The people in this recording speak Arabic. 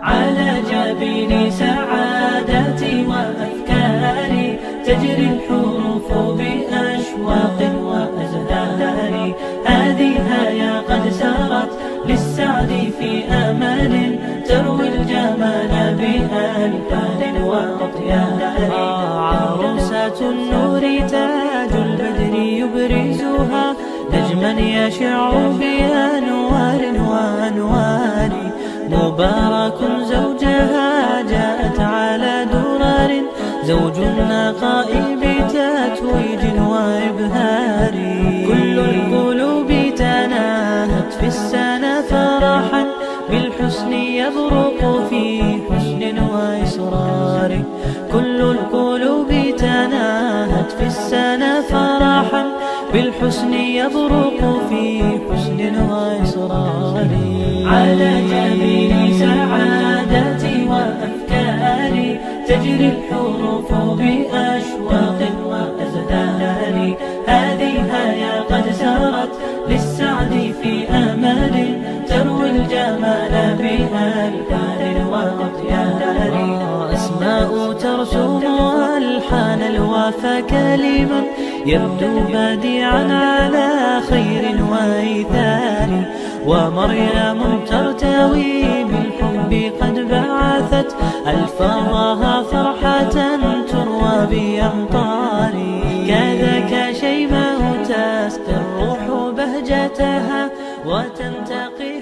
على جبين سعادتي وأفكاري تجري الحروف بأشواق وأزهار. هذه هيا قد سارت للسعد في أمل تروي الجمال بألفان وأطيار. عروسة النور تاج البدر يبرزها نجما يشع بأنوار وأنوار. مبارك زوجها جاءت على درر زوج النقاء بتتويج وإبهار. كل القلوب تناهت في السنة فرحا بالحسن يبرق في حسن وإصرار. كل القلوب تناهت في السنة فرحا بالحسن يبرق في حسن وإصرار. على جبين سعادتي وأفكاري تجري الحروف بأشواق وأزهار. هذه هيا قد سارت للسعد في أمل تروي الجمال بألفان وأطيار. أسماء ترسم ألحان الوفا كلما يبدو بديعا على خير وإيثار. ومريم ترتوي بالحب قد بعثت ألفاظها فرحة تروى بأمطار. كذاك شيماء تستر الروح بهجتها وتنتقي